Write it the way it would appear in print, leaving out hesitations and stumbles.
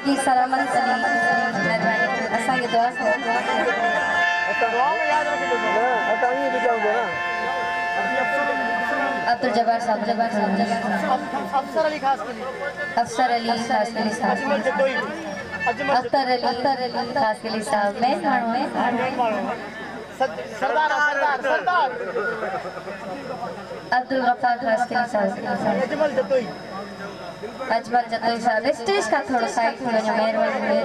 की सलामत सली मेहरबानी असा की दुआ से दुआ में याद रखिए ना ये भी क्या होगा ना अब्दुल जब्बार साहब अफसर अली खास के लिए अफसर अली खास के लिए अख्तर अली खास के लिए साहब में सरदार अब्दुल गफ्फार खास के लिए साहब अजमल जतोई साहब स्टेज का थोड़ा साइड में जो मेहरबानी